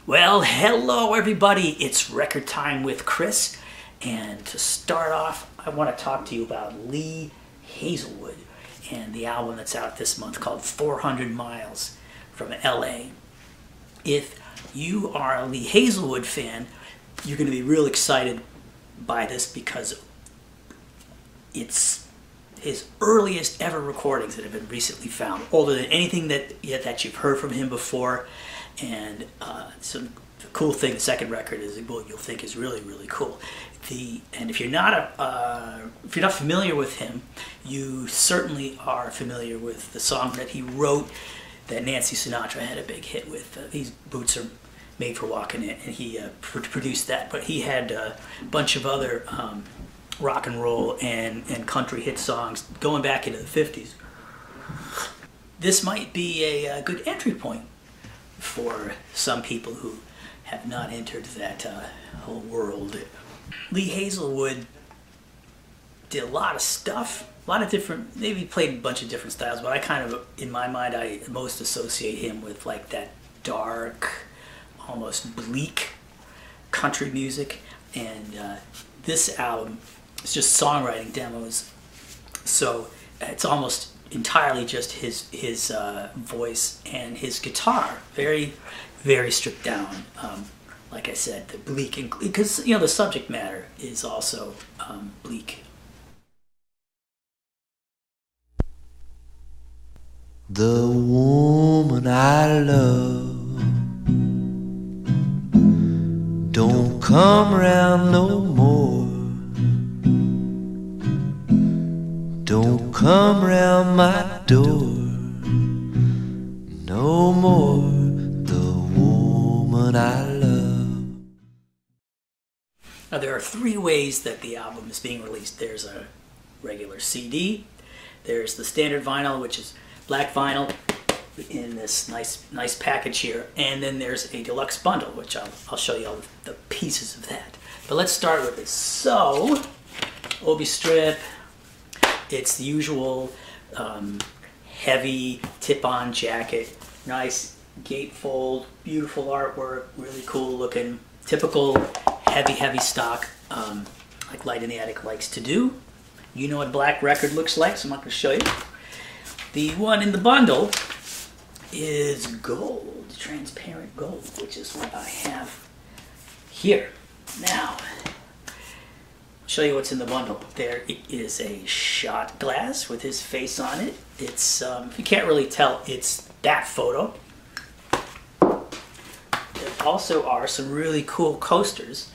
Well, hello everybody, it's Record Time with Chris, and to start off, I want to talk to you about Lee Hazlewood and the album that's out this month called 400 Miles from LA. If you are a Lee Hazlewood fan, you're going to be real excited by this because it's his earliest ever recordings that have been recently found, older than anything that you've heard from him before. And the cool thing, the second record is what you'll think is really, really cool. And if you're not familiar with him, you certainly are familiar with the song that he wrote that Nancy Sinatra had a big hit with. These boots are made for walking in, and he produced that. But he had a bunch of other rock and roll and country hit songs going back into the 50s. This might be a good entry point for some people who have not entered that whole world. Lee Hazlewood did a lot of stuff, a lot of different, maybe played a bunch of different styles, but I kind of, in my mind, I most associate him with like that dark, almost bleak country music. And this album is just songwriting demos, so it's almost entirely just his voice and his guitar, very, very stripped down. Like I said, the bleak, because the subject matter is also bleak. The woman I love don't come round no more. Don't come round my door no more. The woman I love. Now there are three ways that the album is being released. There's a regular CD, there's the standard vinyl, which is black vinyl in this nice package here, and then there's a deluxe bundle, which I'll show you all the pieces of that. But let's start with this. So, Obi strip. It's the usual heavy tip-on jacket, nice gatefold, beautiful artwork, really cool looking, typical heavy stock, like Light in the Attic likes to do. You know what black record looks like, so I'm not going to show you. The one in the bundle is gold, transparent gold, which is what I have here. Now, show you what's in the bundle. There is a shot glass with his face on it. It's if you can't really tell, it's that photo. There also are some really cool coasters,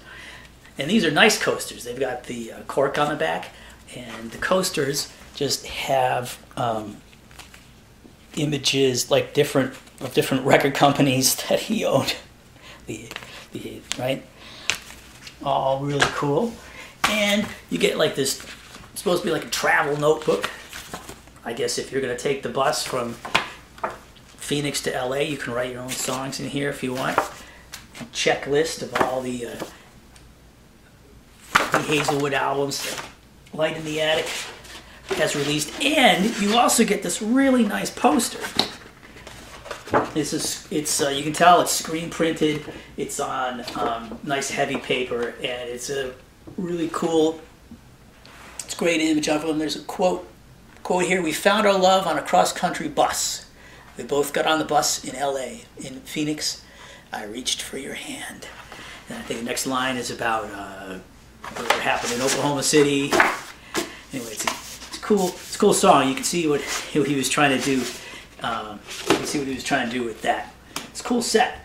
and these are nice coasters. They've got the cork on the back, and the coasters just have images like different record companies that he owned. Right? All really cool. And you get like this, it's supposed to be like a travel notebook. I guess if you're going to take the bus from Phoenix to LA, you can write your own songs in here if you want. A checklist of all the Lee Hazlewood albums that Light in the Attic has released. And you also get this really nice poster. It's you can tell it's screen printed. It's on nice heavy paper, and it's a really cool, it's a great image of him. There's a quote here: "We found our love on a cross-country bus. We both got on the bus in LA. In Phoenix, I reached for your hand." And I think the next line is about what happened in Oklahoma City. Anyway, it's a cool song. You can see what he was trying to do. You can see what he was trying to do with that. It's a cool set,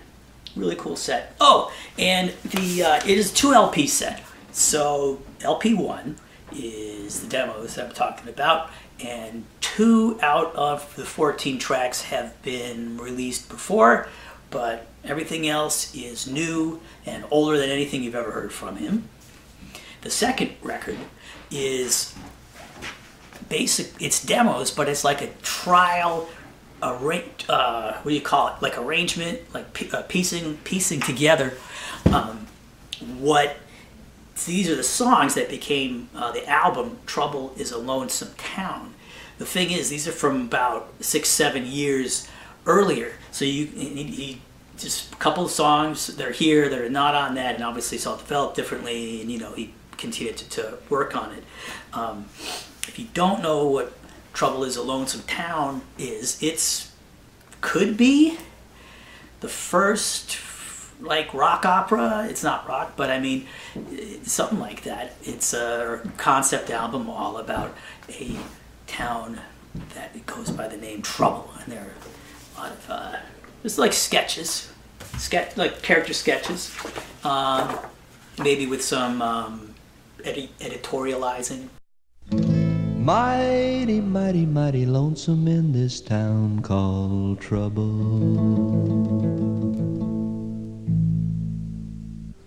really cool set. Oh, and it is a 2 LP set. So LP 1 is the demos that I'm talking about, and 2 out of the 14 tracks have been released before, but everything else is new and older than anything you've ever heard from him. The second record is basic, it's demos, but it's like a trial, what do you call it? Like arrangement, like piecing together these are the songs that became the album Trouble is a Lonesome Town. The thing is, these are from about 6-7 years earlier. So he just a couple of songs that are here that are not on that, and obviously it's all developed differently, and he continued to work on it. If you don't know what Trouble Is a Lonesome Town is, could be the first like rock opera. It's not rock, but I mean something like that. It's a concept album all about a town that goes by the name Trouble, and there are a lot of just like sketches, like character sketches, maybe with some editorializing. Mighty, mighty, mighty lonesome in this town called Trouble.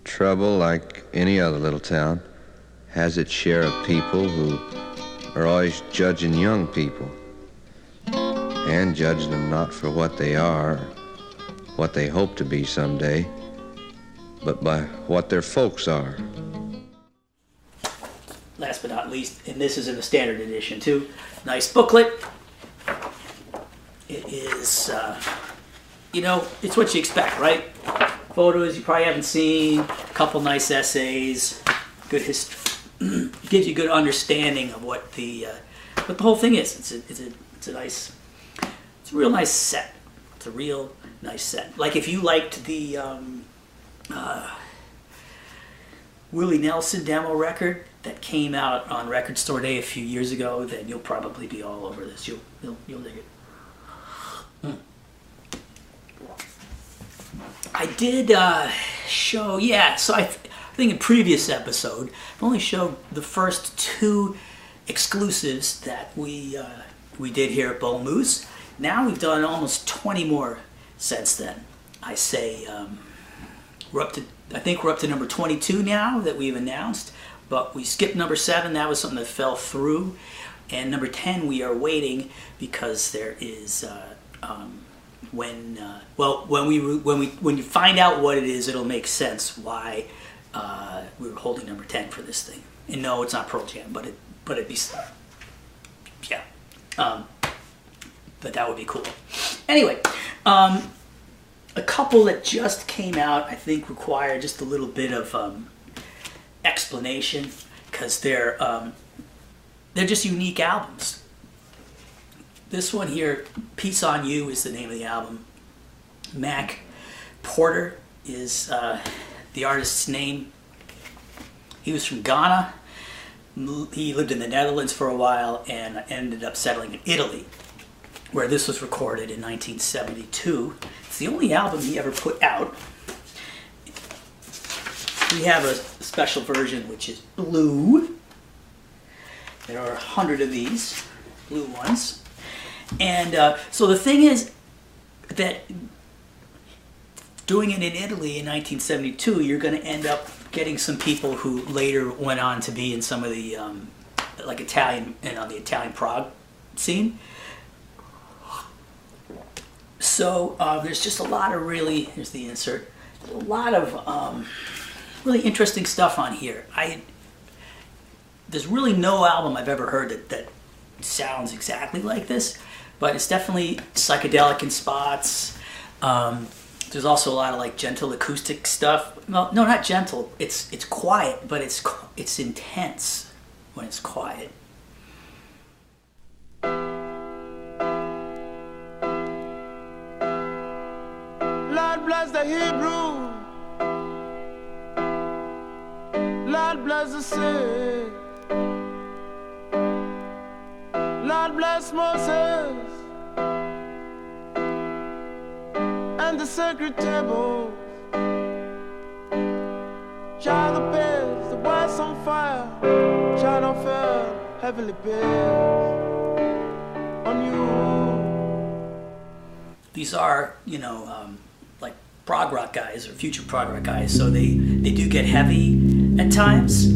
Trouble, like any other little town, has its share of people who are always judging young people, and judging them not for what they are, what they hope to be someday, but by what their folks are. Last but not least, and this is in the standard edition too, nice booklet. It is, it's what you expect, right? Photos you probably haven't seen, a couple nice essays, good history, gives you a good understanding of what the whole thing is. It's a real nice set. It's a real nice set. Like if you liked the Willie Nelson demo record that came out on Record Store Day a few years ago, then you'll probably be all over this. You'll dig it. I did show, so I think in previous episode, I've only showed the first two exclusives that we did here at Bull Moose. Now we've done almost 20 more since then. I say I think we're up to number 22 now that we've announced, but we skipped number 7. That was something that fell through, and number 10 we are waiting because there is when you find out what it is, it'll make sense why we were holding number 10 for this thing. And no, it's not Pearl Jam, but it'd be but that would be cool. Anyway, a couple that just came out, I think, require just a little bit of explanation because they're just unique albums. This one here, Peace on You, is the name of the album. Mack Porter is the artist's name. He was from Ghana. He lived in the Netherlands for a while and ended up settling in Italy, where this was recorded in 1972. It's the only album he ever put out. We have a special version which is blue. There are 100 of these blue ones. And so the thing is that doing it in Italy in 1972, you're going to end up getting some people who later went on to be in some of the like Italian and on the Italian Prague scene. So there's just a lot of really, here's the insert, a lot of really interesting stuff on here. There's really no album I've ever heard that sounds exactly like this, but it's definitely psychedelic in spots. There's also a lot of like gentle acoustic stuff. Well, no, not gentle. It's quiet, but it's intense when it's quiet. Lord bless the Hebrew. Lord bless the sick. Lord bless Moses and the sacred tables. Child of pills, the world's on fire. Child of hell, heavenly pills on you. These are, like prog rock guys or future prog rock guys, so they do get heavy at times.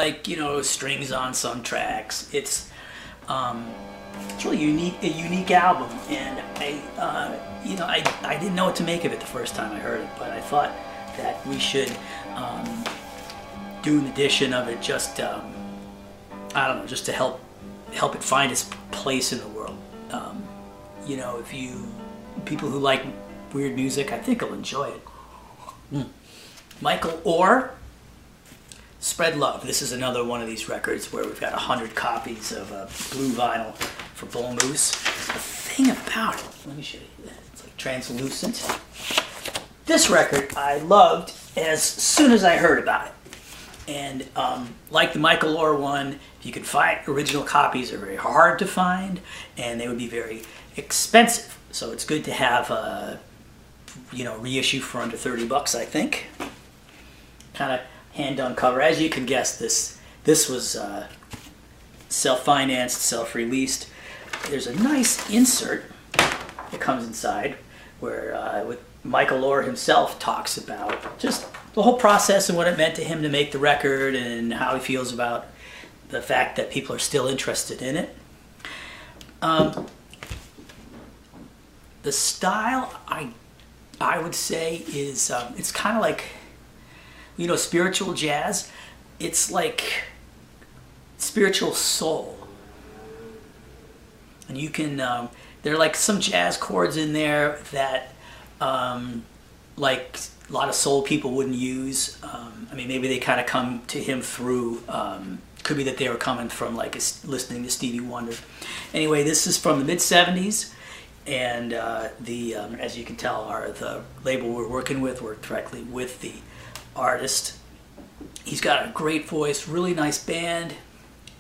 like, strings on some tracks. It's really a unique album, and I didn't know what to make of it the first time I heard it, but I thought that we should do an edition of it, just I don't know, just to help it find its place in the world. If people who like weird music, I think will enjoy it. Michael Oher, Spread Love. This is another one of these records where we've got 100 copies of blue vinyl for Bull Moose. The thing about it, let me show you that. It's like translucent. This record I loved as soon as I heard about it. And like the Michael Oher one, if you can find original copies, are very hard to find, and they would be very expensive. So it's good to have a reissue for under $30, I think. Kind of hand-done cover. As you can guess, this was self-financed, self-released. There's a nice insert that comes inside where with Michael Oher himself talks about just the whole process and what it meant to him to make the record and how he feels about the fact that people are still interested in it. The style, I would say, is it's kind of like, spiritual jazz. It's like spiritual soul. And you can, there are like some jazz chords in there that like a lot of soul people wouldn't use. Maybe they kind of come to him through, could be that they were coming from like listening to Stevie Wonder. Anyway, this is from the mid-70s. And as you can tell, the label we're working with worked directly with the artist. He's got a great voice, really nice band,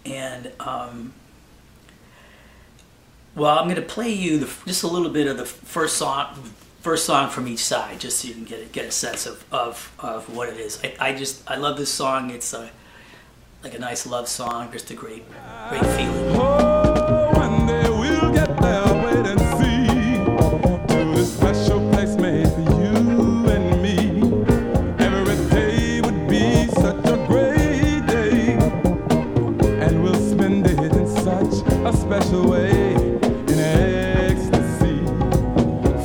and I'm going to play you just a little bit of the first song from each side, just so you can get a sense of what it is. I love this song. It's like a nice love song, just a great feeling. Oh, one day we'll get there, wait and see, to this special place made for you and me. Every day would be such a great day, and we'll spend it in such a special way, in ecstasy,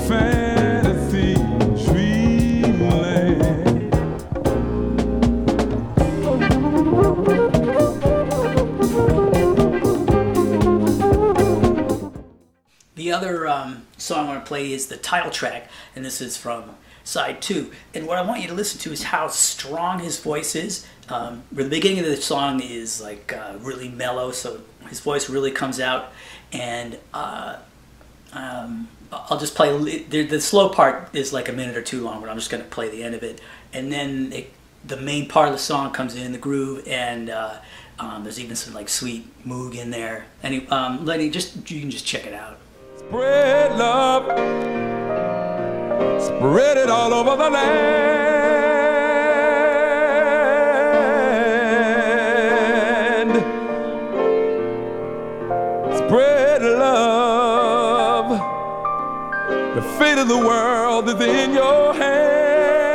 fantasy, dreamland. The other song I want to play is the title track, and this is from side 2. And what I want you to listen to is how strong his voice is. The beginning of the song is like really mellow, so his voice really comes out. And I'll just play, the slow part is like a minute or two long, but I'm just going to play the end of it. And then the main part of the song comes in, the groove, and there's even some like sweet moog in there. And you can just check it out. Spread love, spread it all over the land. Spread love, the fate of the world is in your hand,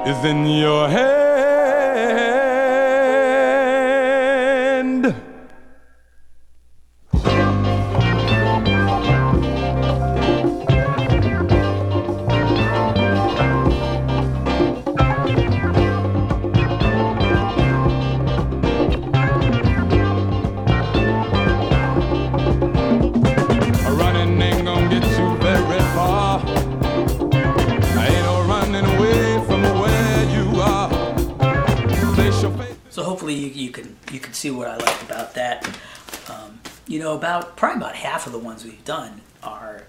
is in your hand. So hopefully you can see what I like about that. Probably about half of the ones we've done are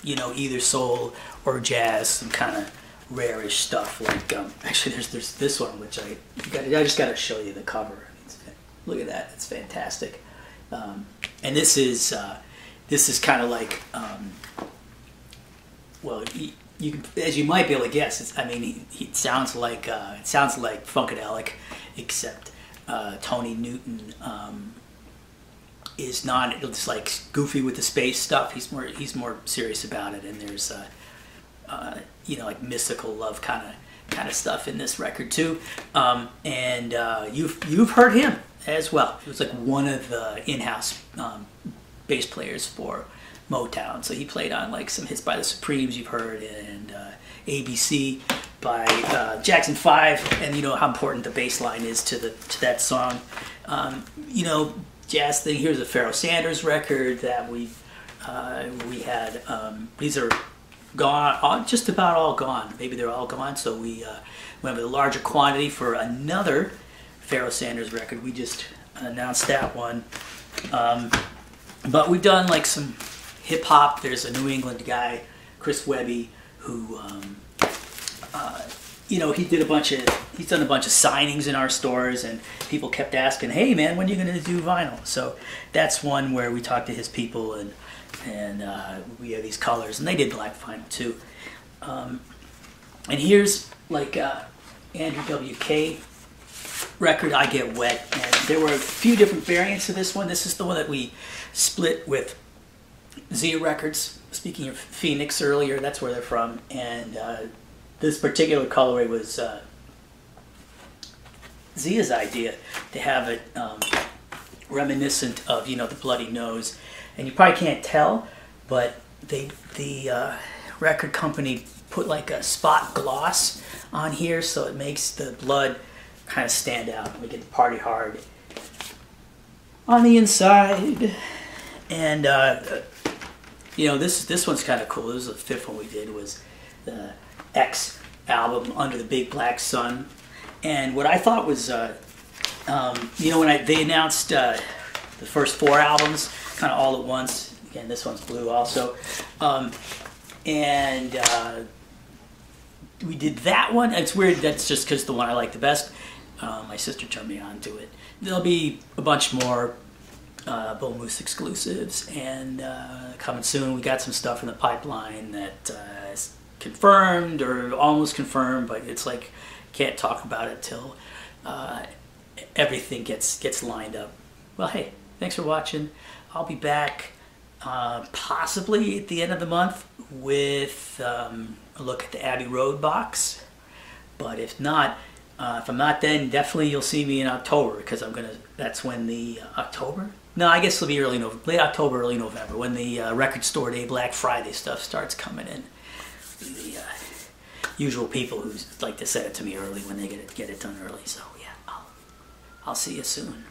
either soul or jazz, some kind of rare-ish stuff. Like actually, there's this one which I just got to show you the cover. Look at that, it's fantastic. And this is kind of like you can, as you might be able to guess, it sounds like Funkadelic, except Tony Newton is not just like goofy with the space stuff. He's more serious about it, and there's like mystical love kind kind of stuff in this record too, and you've heard him as well. He was like one of the in-house bass players for Motown, so he played on like some hits by the Supremes you've heard, and ABC by Jackson 5, and you know how important the bass line is to that song. You know, jazz thing. Here's a Pharoah Sanders record that we had. These are gone, just about all gone. Maybe they're all gone. So we went with a larger quantity for another Pharoah Sanders record. We just announced that one. But we've done like some hip hop. There's a New England guy, Chris Webby, who you know, he's done a bunch of signings in our stores, and people kept asking, "Hey man, when are you going to do vinyl?" So that's one where we talked to his people, and we have these colors, and they did black vinyl too. And here's like Andrew WK record, I Get Wet, and there were a few different variants of this one. This is the one that we split with Zia Records. Speaking of Phoenix earlier, that's where they're from, and this particular colorway was Zia's idea to have it reminiscent of, you know, the Bloody Nose, and you probably can't tell, but the record company put like a spot gloss on here, so it makes the blood kind of stand out. We get Party Hard on the inside, and you know, this one's kind of cool. This was the fifth one we did, was the X album, Under the Big Black Sun. And what I thought was, you know, when they announced the first 4 albums kind of all at once, again, this one's blue also, and we did that one. It's weird, that's just because the one I like the best. My sister turned me on to it. There'll be a bunch more Bull Moose exclusives, and coming soon. We got some stuff in the pipeline that is confirmed or almost confirmed, but it's like can't talk about it till everything gets lined up. Well, hey, thanks for watching. I'll be back possibly at the end of the month with a look at the Abbey Road box, but if not, if I'm not, then definitely you'll see me in October, because that's when the October? No, I guess it'll be late October, early November, when the Record Store Day, Black Friday stuff starts coming in. The usual people who like to send it to me early when they get it done early. So yeah, I'll see you soon.